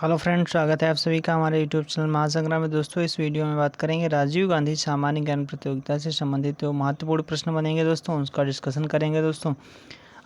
Hello friends, स्वागत है आप सभी का हमारे यूट्यूब चैनल महासंग्राम में। दोस्तों, इस वीडियो में बात करेंगे राजीव गांधी सामान्य ज्ञान प्रतियोगिता से संबंधित जो महत्वपूर्ण प्रश्न बनेंगे दोस्तों, उसका डिस्कशन करेंगे दोस्तों।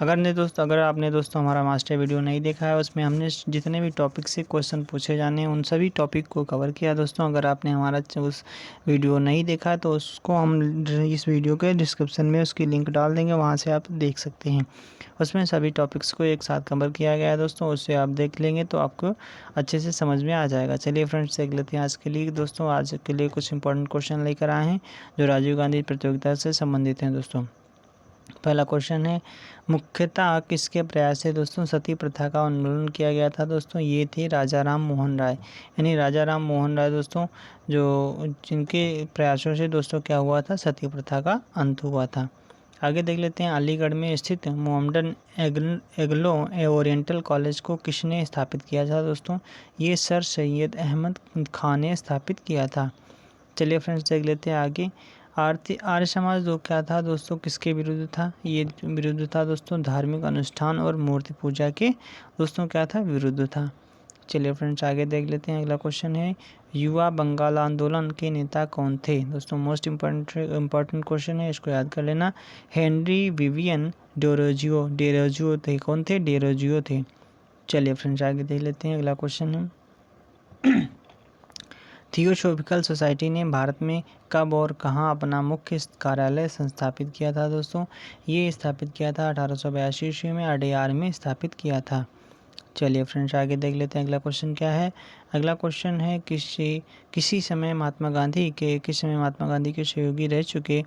अगर आपने दोस्तों हमारा मास्टर वीडियो नहीं देखा है, उसमें हमने जितने भी टॉपिक से क्वेश्चन पूछे जाने हैं उन सभी टॉपिक को कवर किया दोस्तों। अगर आपने हमारा उस वीडियो नहीं देखा है तो उसको हम इस वीडियो के डिस्क्रिप्शन में उसकी लिंक डाल देंगे, वहाँ से आप देख सकते हैं। उसमें सभी टॉपिक्स को एक साथ कवर किया गया है दोस्तों, उससे आप देख लेंगे तो आपको अच्छे से समझ में आ जाएगा। चलिए फ्रेंड्स, देख लेते हैं आज के लिए दोस्तों। आज के लिए कुछ इंपॉर्टेंट क्वेश्चन लेकर आए हैं जो राजीव गांधी प्रतियोगिता से संबंधित हैं दोस्तों। पहला क्वेश्चन है, मुख्यतः किसके प्रयास से दोस्तों सती प्रथा का उन्मूलन किया गया था दोस्तों? ये थे राजा राम मोहन राय। यानी राजा राम मोहन राय दोस्तों, जो जिनके प्रयासों से दोस्तों क्या हुआ था, सती प्रथा का अंत हुआ था। आगे देख लेते हैं, अलीगढ़ में स्थित मोहम्मदन एग्लो ओरिएंटल कॉलेज को किसने स्थापित किया था दोस्तों? ये सर सैयद अहमद खान ने स्थापित किया था। चलिए फ्रेंड्स, देख लेते हैं आगे। आर्य समाज जो क्या था दोस्तों, किसके विरुद्ध था? ये विरुद्ध था दोस्तों धार्मिक अनुष्ठान और मूर्ति पूजा के दोस्तों क्या था, विरुद्ध था। चलिए फ्रेंड्स, आगे देख लेते हैं। अगला क्वेश्चन है, युवा बंगाल आंदोलन के नेता कौन थे दोस्तों? मोस्ट इम्पॉर्टेंट क्वेश्चन है, इसको याद कर लेना। हेनरी विवियन डेरोजियो थे। कौन थे? डेरोजियो थे। चलिए फ्रेंड्स, आगे देख लेते हैं। अगला क्वेश्चन है, थियोसॉफिकल सोसाइटी ने भारत में कब और कहाँ अपना मुख्य कार्यालय संस्थापित किया था दोस्तों? ये स्थापित किया था 1882 ईस्वी में अडेयार में स्थापित किया था। चलिए फ्रेंड्स, आगे देख लेते हैं। अगला क्वेश्चन क्या है? अगला क्वेश्चन है, किसी समय महात्मा गांधी के सहयोगी रह चुके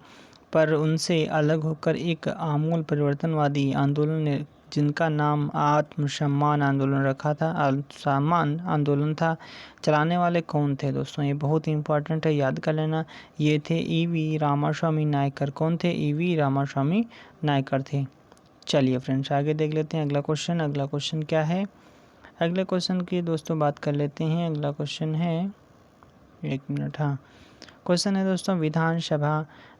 पर उनसे अलग होकर एक आमूल परिवर्तनवादी आंदोलन ने जिनका नाम आत्मसम्मान आंदोलन रखा था, सम्मान आंदोलन था, चलाने वाले कौन थे दोस्तों? ये बहुत ही इंपॉर्टेंट है, याद कर लेना। ये थे ईवी रामास्वामी नायकर। कौन थे? ईवी रामास्वामी नायकर थे। चलिए फ्रेंड्स, आगे देख लेते हैं। अगला क्वेश्चन क्या है? अगले क्वेश्चन की दोस्तों बात कर लेते हैं। अगला क्वेश्चन है, एक मिनट, हाँ। क्वेश्चन है दोस्तों,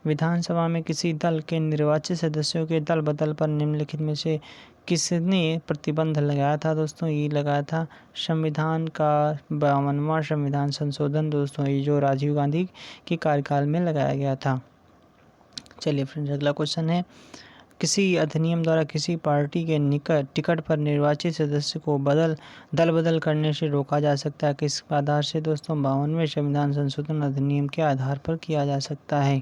विधानसभा में किसी दल के निर्वाचित सदस्यों के दल बदल पर निम्नलिखित में से किसने प्रतिबंध लगाया था दोस्तों? ये लगाया था संविधान का 52वां संविधान संशोधन दोस्तों, ये जो राजीव गांधी के कार्यकाल में लगाया गया था। चलिए फ्रेंड्स, अगला क्वेश्चन है, किसी अधिनियम द्वारा किसी पार्टी के टिकट पर निर्वाचित सदस्य को दल बदल करने से रोका जा सकता है? किस आधार से दोस्तों? 52वें संविधान संशोधन अधिनियम के आधार पर किया जा सकता है।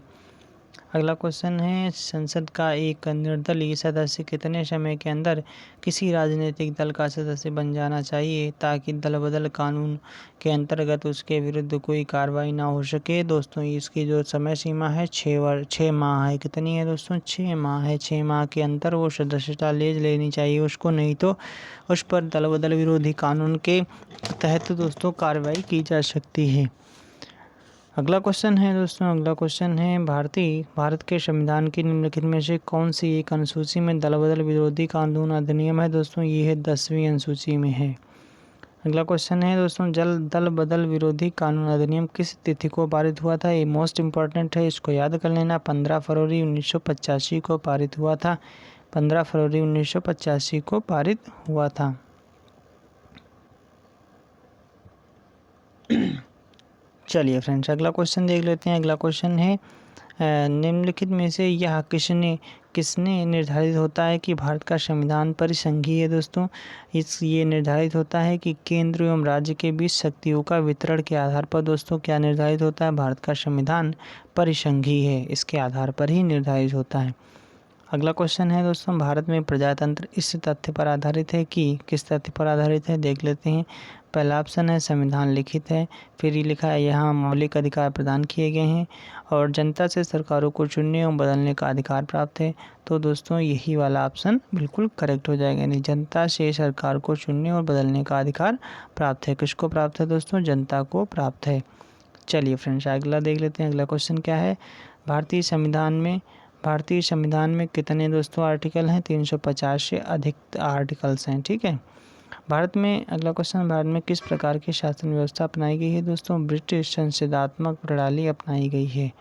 अगला क्वेश्चन है, संसद का एक निर्दलीय सदस्य कितने समय के अंदर किसी राजनीतिक दल का सदस्य बन जाना चाहिए ताकि दल बदल कानून के अंतर्गत उसके विरुद्ध कोई कार्रवाई ना हो सके दोस्तों? इसकी जो समय सीमा है 6 माह है। कितनी है दोस्तों? 6 माह है। 6 माह के अंदर वो सदस्यता ले लेनी चाहिए उसको, नहीं तो उस पर दल बदल विरोधी कानून के तहत दोस्तों कार्रवाई की जा सकती है। अगला क्वेश्चन है भारत के संविधान की निम्नलिखित में से कौन सी एक अनुसूची में दल बदल विरोधी कानून अधिनियम है दोस्तों? ये है 10वीं अनुसूची में है। अगला क्वेश्चन है दोस्तों, दल बदल विरोधी कानून अधिनियम किस तिथि को पारित हुआ था? ये मोस्ट इम्पॉर्टेंट है, इसको याद कर लेना। 15 फरवरी 1985 को पारित हुआ था। 15 फरवरी 1985 को पारित हुआ था। चलिए फ्रेंड्स, अगला क्वेश्चन देख लेते हैं। अगला क्वेश्चन है, निम्नलिखित में से यह किसने निर्धारित होता है कि भारत का संविधान परिसंघीय है दोस्तों? ये निर्धारित होता है कि केंद्र एवं राज्य के बीच शक्तियों का वितरण के आधार पर दोस्तों क्या निर्धारित होता है? भारत का संविधान परिसंघीय है, इसके आधार पर ही निर्धारित होता है। अगला क्वेश्चन है दोस्तों, भारत में प्रजातंत्र इस तथ्य पर आधारित है कि किस तथ्य पर आधारित है? देख लेते हैं। पहला ऑप्शन है संविधान लिखित है, फिर ये लिखा है यहाँ मौलिक अधिकार प्रदान किए गए हैं और जनता से सरकारों को चुनने एवं बदलने का अधिकार प्राप्त है। तो दोस्तों यही वाला ऑप्शन बिल्कुल करेक्ट हो जाएगा। यानी जनता से सरकार को चुनने और बदलने का अधिकार प्राप्त है। किसको प्राप्त है दोस्तों? जनता को प्राप्त है। चलिए फ्रेंड्स, अगला देख लेते हैं। अगला क्वेश्चन क्या है, भारतीय संविधान में कितने दोस्तों आर्टिकल हैं? 350 से अधिक आर्टिकल्स हैं। ठीक है। अगला क्वेश्चन, भारत में किस प्रकार की शासन व्यवस्था अपनाई गई है दोस्तों? ब्रिटिश संसदात्मक प्रणाली अपनाई गई है।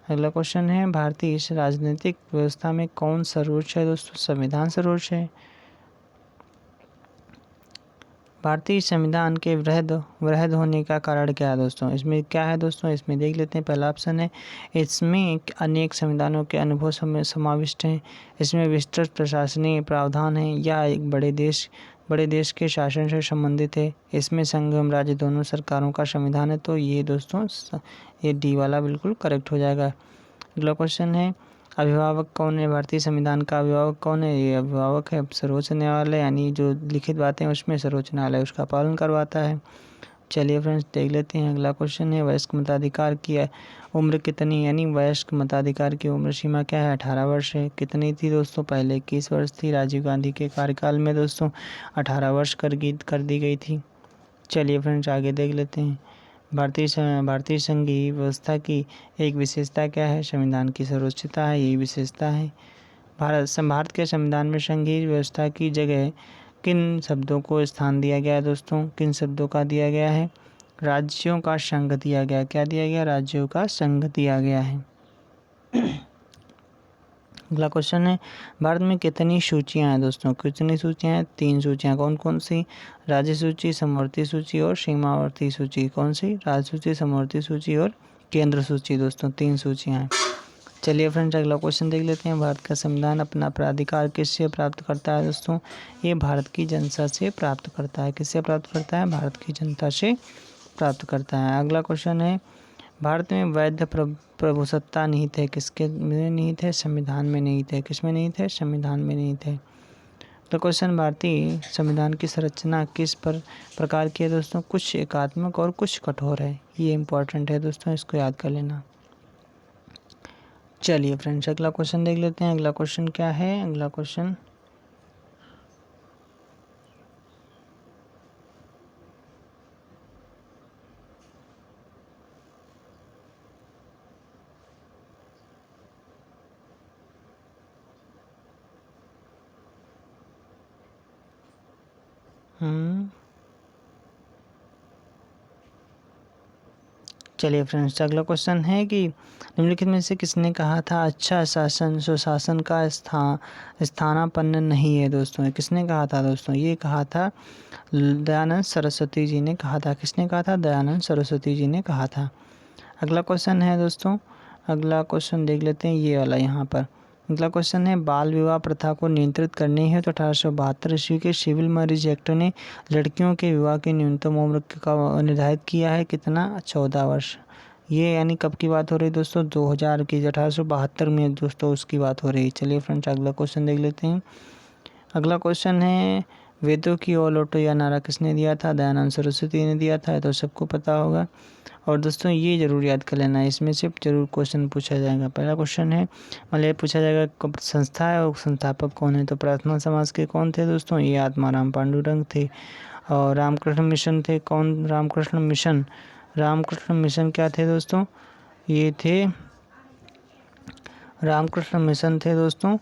अगला क्वेश्चन है, भारतीय राजनीतिक व्यवस्था में कौन सर्वोच्च है दोस्तों? संविधान सर्वोच्च है। भारतीय संविधान के वृहद होने का कारण क्या है दोस्तों? इसमें क्या है दोस्तों? इसमें देख लेते हैं। पहला ऑप्शन है, इसमें अनेक संविधानों के अनुभव समाविष्ट हैं। इसमें विस्तृत प्रशासनिक प्रावधान है, या एक बड़े देश के शासन से संबंधित है। इसमें संघ एवं राज्य दोनों सरकारों का संविधान है। तो ये दोस्तों ये डी वाला बिल्कुल करेक्ट हो जाएगा। अगला क्वेश्चन है, अभिभावक कौन है? भारतीय संविधान का अभिभावक कौन है? ये अभिभावक है सर्वोच्च न्यायालय, यानी जो लिखित बातें हैं उसमें सर्वोच्च न्यायालय उसका पालन करवाता है। चलिए फ्रेंड्स देख लेते हैं। अगला क्वेश्चन है, वयस्क मताधिकार की उम्र कितनी, यानी वयस्क मताधिकार की उम्र सीमा क्या है? 18 वर्ष है। कितनी थी दोस्तों? पहले 21 वर्ष थी। राजीव गांधी के कार्यकाल में दोस्तों 18 वर्ष कर दी गई थी। चलिए फ्रेंड्स आगे देख लेते हैं। भारतीय संघीय व्यवस्था की एक विशेषता क्या है? संविधान की सर्वोच्चता है, यही विशेषता है। भारत के संविधान में संघीय व्यवस्था की जगह किन शब्दों को स्थान दिया गया है दोस्तों? किन शब्दों का दिया गया है? राज्यों का संघ दिया गया। क्या दिया गया? राज्यों का संघ दिया गया है। अगला क्वेश्चन है, भारत में कितनी सूचियां हैं दोस्तों? कितनी सूचियां हैं? 3 सूचियां। कौन कौन सी? राज्य सूची, समवर्ती सूची और सीमावर्ती सूची। कौन सी? राज्य सूची, समवर्ती सूची और केंद्र सूची दोस्तों, 3 सूचियां हैं। चलिए फ्रेंड्स अगला क्वेश्चन देख लेते हैं। भारत का संविधान अपना प्राधिकार किससे प्राप्त करता है दोस्तों? ये भारत की जनता से प्राप्त करता है। किससे प्राप्त करता है? भारत की जनता से प्राप्त करता है। अगला क्वेश्चन है, भारत में वैध प्रभुसत्ता निहित है। किसके में निहित है? संविधान में निहित है। किसमें निहित है? संविधान में निहित है। तो क्वेश्चन, भारतीय संविधान की संरचना किस प्रकार की है दोस्तों? कुछ एकात्मक और कुछ कठोर है। ये इंपॉर्टेंट है दोस्तों, इसको याद कर लेना। चलिए फ्रेंड्स अगला क्वेश्चन देख लेते हैं। अगला क्वेश्चन क्या है? अगला क्वेश्चन चलिए फ्रेंड्स अगला क्वेश्चन है कि निम्नलिखित में से किसने कहा था अच्छा शासन सुशासन का स्थानापन्न नहीं है दोस्तों? किसने कहा था दोस्तों? ये कहा था दयानंद सरस्वती जी ने कहा था। किसने कहा था? दयानंद सरस्वती जी ने कहा था। अगला क्वेश्चन है दोस्तों, अगला क्वेश्चन देख लेते हैं ये वाला यहाँ पर। अगला क्वेश्चन है, बाल विवाह प्रथा को नियंत्रित करने हेतु 1872 ईस्वी के सिविल मैरिज एक्ट ने लड़कियों के विवाह की न्यूनतम उम्र का निर्धारित किया है। कितना? 14 वर्ष। ये यानी कब की बात हो रही है दोस्तों? 2000 की, 1872 में दोस्तों उसकी बात हो रही है। चलिए फ्रेंड्स अगला क्वेश्चन देख लेते हैं। अगला क्वेश्चन है, वेदों की ओर लौटो या नारा किसने दिया था? दयानंद सरस्वती ने दिया था, तो सबको पता होगा। और दोस्तों ये जरूर याद कर लेना, इसमें से जरूर क्वेश्चन पूछा जाएगा। पहला क्वेश्चन है मतलब पूछा जाएगा कब संस्था है और संस्थापक कौन है? तो प्रार्थना समाज के कौन थे दोस्तों? ये आत्माराम पांडुरंग थे। और रामकृष्ण मिशन थे। कौन? रामकृष्ण मिशन क्या थे दोस्तों? ये थे रामकृष्ण मिशन थे दोस्तों।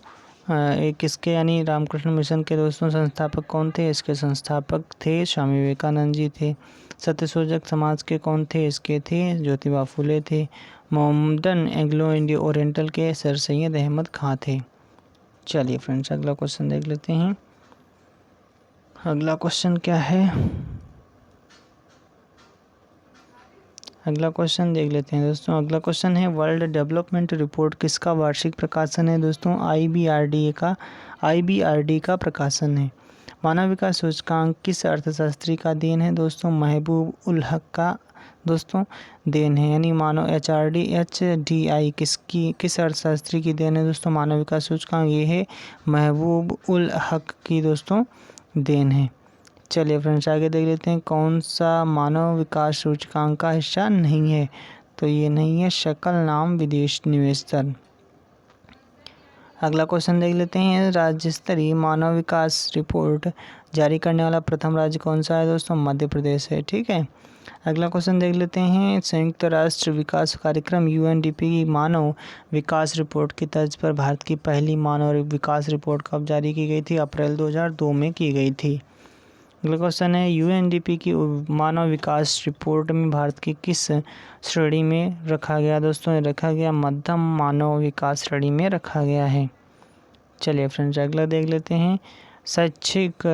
एक किसके यानी रामकृष्ण मिशन के दोस्तों संस्थापक कौन थे? इसके संस्थापक थे स्वामी विवेकानंद जी थे। सत्यशोधक समाज के कौन थे? इसके थे ज्योतिबा फुले थे। मोहम्मदन एंग्लो इंडियो ओरिएंटल के सर सैयद अहमद खां थे। चलिए फ्रेंड्स अगला क्वेश्चन देख लेते हैं। अगला क्वेश्चन क्या है? अगला क्वेश्चन देख लेते हैं दोस्तों। अगला क्वेश्चन है, वर्ल्ड डेवलपमेंट रिपोर्ट किसका वार्षिक प्रकाशन है दोस्तों? IBRD का प्रकाशन है। मानव विकास सूचकांक किस अर्थशास्त्री का देन है दोस्तों? महबूब उल हक का दोस्तों देन है। यानी मानव HDI किस अर्थशास्त्री की देन है दोस्तों? मानव विकास सूचकांक ये है महबूब उल हक की दोस्तों देन है। चलिए फ्रेंड्स आगे देख लेते हैं। कौन सा मानव विकास सूचकांक का हिस्सा नहीं है? तो ये नहीं है सकल नाम विदेश निवेश दर। अगला क्वेश्चन देख लेते हैं। राज्य स्तरीय मानव विकास रिपोर्ट जारी करने वाला प्रथम राज्य कौन सा है दोस्तों? मध्य प्रदेश है। ठीक है। अगला क्वेश्चन देख लेते हैं। संयुक्त राष्ट्र विकास कार्यक्रम UNDP की मानव विकास रिपोर्ट की तर्ज पर भारत की पहली मानव विकास रिपोर्ट कब जारी की गई थी? अप्रैल 2002 में की गई थी। अगला क्वेश्चन है, UNDP की मानव विकास रिपोर्ट में भारत की किस श्रेणी में रखा गया दोस्तों? रखा गया मध्यम मानव विकास श्रेणी में रखा गया है। चलिए फ्रेंड्स अगला देख लेते हैं। शैक्षिक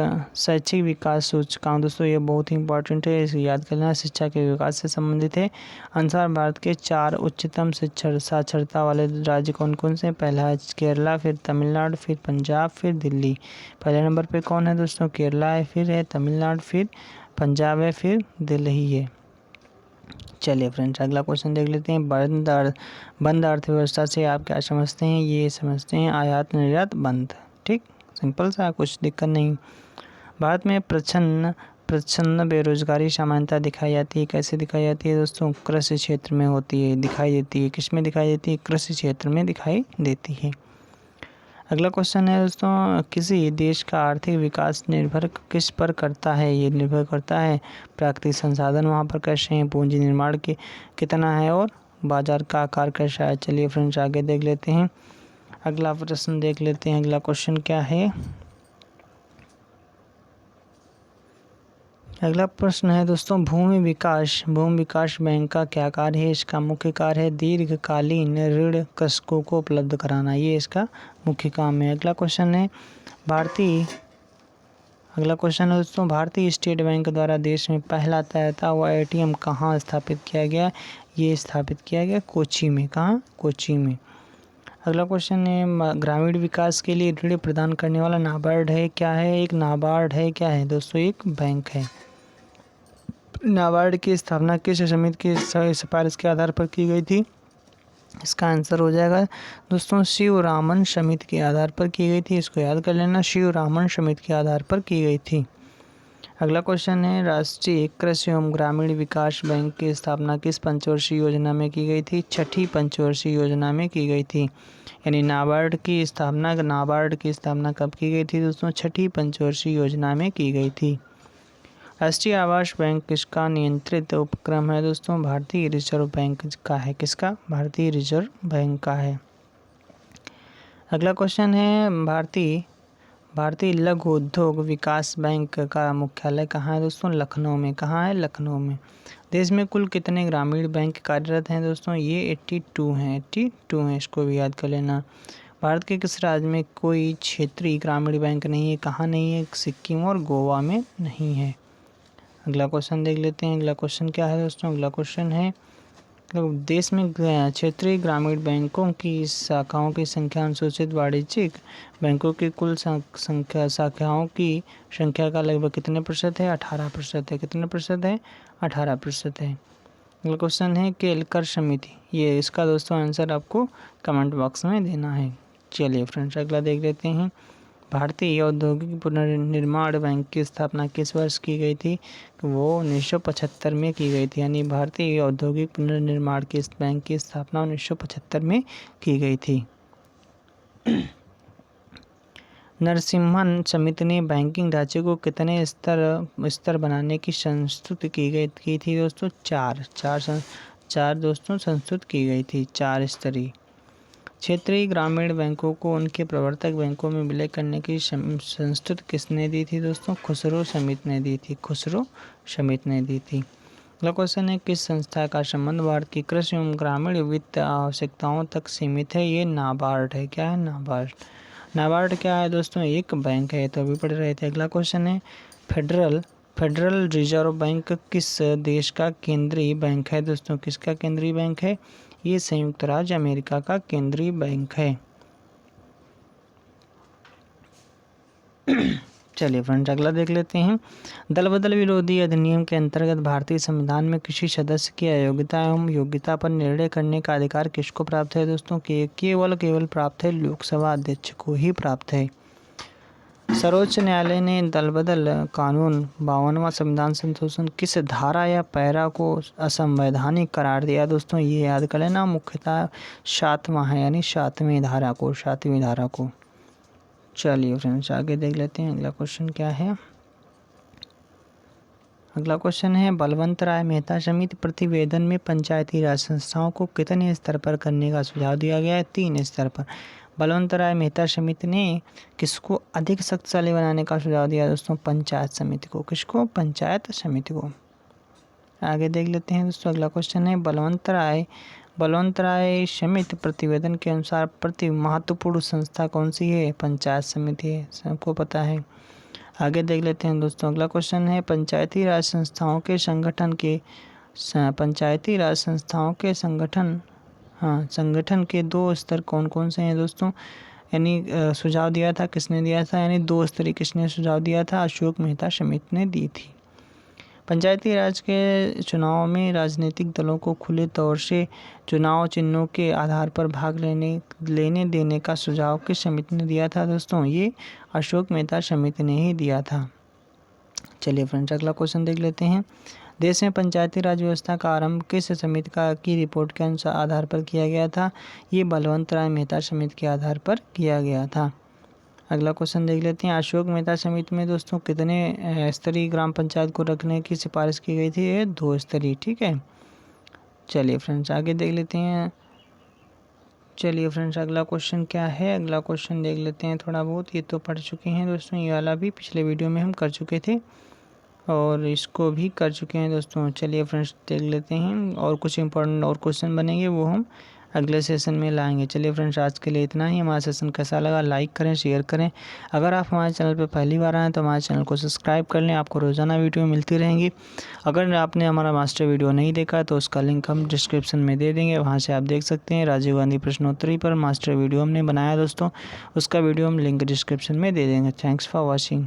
विकास सूचकांक दोस्तों ये बहुत ही इंपॉर्टेंट है, इसे याद कर लेना, शिक्षा के विकास से संबंधित है। अनुसार भारत के 4 उच्चतम शिक्षा साक्षरता वाले राज्य कौन कौन से? पहला है केरला, फिर तमिलनाडु, फिर पंजाब, फिर दिल्ली। पहले नंबर पे कौन है दोस्तों? केरला है, फिर है तमिलनाडु, फिर पंजाब है, फिर दिल्ली है। चलिए फ्रेंड्स अगला क्वेश्चन देख लेते हैं। बंद अर्थव्यवस्था से आप क्या समझते हैं? ये समझते हैं आयात निर्यात बंद। ठीक, सिंपल सा, कुछ दिक्कत नहीं। भारत में प्रचंड बेरोजगारी सामान्यतः दिखाई जाती है। कैसे दिखाई जाती है दोस्तों? कृषि क्षेत्र में होती है, दिखाई देती है। किस में दिखाई देती है? कृषि क्षेत्र में दिखाई देती है। अगला क्वेश्चन है दोस्तों, किसी देश का आर्थिक विकास निर्भर किस पर करता है? ये निर्भर करता है प्राकृतिक संसाधन वहाँ पर कैसे हैं, पूंजी निर्माण के कितना है, और बाजार का आकार कैसा है। चलिए फ्रेंड्स आगे देख लेते हैं, अगला प्रश्न देख लेते हैं। अगला क्वेश्चन क्या है? अगला प्रश्न है दोस्तों, भूमि विकास बैंक का क्या कार्य है? इसका मुख्य कार्य है दीर्घकालीन ऋण कृषकों को उपलब्ध कराना, ये इसका मुख्य काम है। अगला क्वेश्चन है दोस्तों, भारतीय स्टेट बैंक द्वारा देश में पहला तैरता हुआ ATM कहाँ स्थापित किया गया? ये स्थापित किया गया कोच्चि में। कहाँ? कोच्चि में। अगला क्वेश्चन है, ग्रामीण विकास के लिए ऋण प्रदान करने वाला नाबार्ड है। क्या है? एक नाबार्ड है। क्या है दोस्तों? एक बैंक है। नाबार्ड की स्थापना किस समिति की सिफारिश के आधार पर की गई थी? इसका आंसर हो जाएगा दोस्तों शिवरामन समिति के आधार पर की गई थी। इसको याद कर लेना, शिवरामन समिति के आधार पर की गई थी। अगला क्वेश्चन है, राष्ट्रीय कृषि एवं ग्रामीण विकास बैंक की स्थापना किस पंचवर्षीय योजना में की गई थी? छठी पंचवर्षीय योजना में की गई थी। यानी नाबार्ड की स्थापना कब की गई थी दोस्तों? छठी पंचवर्षीय योजना में की गई थी। राष्ट्रीय आवास बैंक किसका नियंत्रित उपक्रम है दोस्तों? भारतीय रिजर्व बैंक का है। किसका? भारतीय रिजर्व बैंक का है। अगला क्वेश्चन है, भारतीय लघु उद्योग विकास बैंक का मुख्यालय कहाँ है दोस्तों? लखनऊ में। कहाँ है? लखनऊ में। देश में कुल कितने ग्रामीण बैंक कार्यरत हैं दोस्तों? ये 82 हैं। 82 हैं, इसको भी याद कर लेना। भारत के किस राज्य में कोई क्षेत्रीय ग्रामीण बैंक नहीं है? कहाँ नहीं है? सिक्किम और गोवा में नहीं है। अगला क्वेश्चन देख लेते हैं। अगला क्वेश्चन क्या है दोस्तों? अगला क्वेश्चन है, देश में क्षेत्रीय ग्रामीण बैंकों की शाखाओं की संख्या अनुसूचित वाणिज्यिक बैंकों की कुल शाखाओं की संख्या का लगभग कितने प्रतिशत है? 18% है। कितने प्रतिशत है? 18% है। अगला क्वेश्चन है, केलकर समिति, ये इसका दोस्तों आंसर आपको कमेंट बॉक्स में देना है। चलिए फ्रेंड्स अगला देख लेते हैं, भारतीय औद्योगिक पुनर्निर्माण बैंक की स्थापना किस वर्ष की गई थी? वो 1975 में की गई थी। यानी भारतीय औद्योगिक पुनर्निर्माण के इस बैंक की स्थापना 1975 में की गई थी। नरसिम्हन समिति ने बैंकिंग ढांचे को कितने स्तर बनाने की संस्तुति की थी दोस्तों? चार दोस्तों संस्तुत की गई थी, 4 स्तरीय। क्षेत्रीय ग्रामीण बैंकों को उनके प्रवर्तक बैंकों में विलय करने की संस्तुति किसने दी थी दोस्तों? खुसरो समिति ने दी थी। खुसरो समिति ने दी थी। अगला क्वेश्चन है, किस संस्था का संबंध भारत की कृषि एवं ग्रामीण वित्त आवश्यकताओं तक सीमित है? ये नाबार्ड है। क्या है? नाबार्ड। नाबार्ड क्या है दोस्तों? एक बैंक है, तो अभी पढ़ रहे थे। अगला क्वेश्चन है, फेडरल रिजर्व बैंक किस देश का केंद्रीय बैंक है दोस्तों? किसका केंद्रीय बैंक है? ये संयुक्त राज्य अमेरिका का केंद्रीय बैंक है। चलिए फ्रेंड्स अगला देख लेते हैं, दल बदल विरोधी अधिनियम के अंतर्गत भारतीय संविधान में किसी सदस्य की अयोग्यता एवं योग्यता पर निर्णय करने का अधिकार किसको प्राप्त है दोस्तों? केवल प्राप्त है लोकसभा अध्यक्ष को ही प्राप्त है। सर्वोच्च न्यायालय ने दल बदल कानून 52वां संविधान संशोधन किस धारा या पैरा को असंवैधानिक करार दिया दोस्तों? ये याद कर लेना, मुख्यतः 7वां है, यानी 7वीं धारा को। चलिए फ्रेंड्स आगे देख लेते हैं, अगला क्वेश्चन क्या है? अगला क्वेश्चन है, बलवंत राय मेहता समिति प्रतिवेदन में पंचायती राज संस्थाओं को कितने स्तर पर करने का सुझाव दिया गया है? 3 स्तर पर। बलवंत राय मेहता समिति ने किसको अधिक शक्तिशाली बनाने का सुझाव दिया दोस्तों? पंचायत समिति को। किसको? पंचायत समिति को। आगे देख लेते हैं दोस्तों, अगला क्वेश्चन है, बलवंत राय बलवंत राय समिति प्रतिवेदन के अनुसार प्रति महत्वपूर्ण संस्था कौन सी है? पंचायत समिति है, सबको पता है। आगे देख लेते हैं दोस्तों, अगला क्वेश्चन है पंचायती राज संस्थाओं के संगठन के 2 स्तर कौन कौन से हैं दोस्तों? यानी सुझाव दिया था, किसने दिया था? यानी 2 स्तरीय किसने सुझाव दिया था? अशोक मेहता समिति ने दी थी। पंचायती राज के चुनाव में राजनीतिक दलों को खुले तौर से चुनाव चिन्हों के आधार पर भाग लेने देने का सुझाव किस समिति ने दिया था दोस्तों? ये अशोक मेहता समिति ने ही दिया था। चलिए फ्रेंड्स, अगला क्वेश्चन देख लेते हैं। देश में पंचायती राज व्यवस्था का आरंभ किस समिति की रिपोर्ट के अनुसार आधार पर किया गया था? ये बलवंत राय मेहता समिति के आधार पर किया गया था। अगला क्वेश्चन देख लेते हैं। अशोक मेहता समिति में दोस्तों कितने स्तरीय ग्राम पंचायत को रखने की सिफारिश की गई थी? ये 2 स्तरीय, ठीक है। चलिए फ्रेंड्स, आगे देख लेते हैं। चलिए फ्रेंड्स, अगला क्वेश्चन क्या है? अगला क्वेश्चन देख लेते हैं। थोड़ा बहुत ये तो पढ़ चुके हैं दोस्तों, ये वाला भी पिछले वीडियो में हम कर चुके थे और इसको भी कर चुके हैं दोस्तों। चलिए फ्रेंड्स, देख लेते हैं और कुछ इंपॉर्टेंट और क्वेश्चन बनेंगे, वो हम अगले सेशन में लाएंगे। चलिए फ्रेंड्स, आज के लिए इतना ही। हमारा सेशन कैसा लगा लाइक करें, शेयर करें। अगर आप हमारे चैनल पर पहली बार आएँ तो हमारे चैनल को सब्सक्राइब कर लें, आपको रोज़ाना वीडियो मिलती रहेंगी। अगर आपने हमारा मास्टर वीडियो नहीं देखा तो उसका लिंक हम डिस्क्रिप्शन में दे देंगे, वहाँ से आप देख सकते हैं। राजीव गांधी प्रश्नोत्तरी पर मास्टर वीडियो हमने बनाया दोस्तों, उसका वीडियो हम लिंक डिस्क्रिप्शन में दे देंगे। Thanks for watching.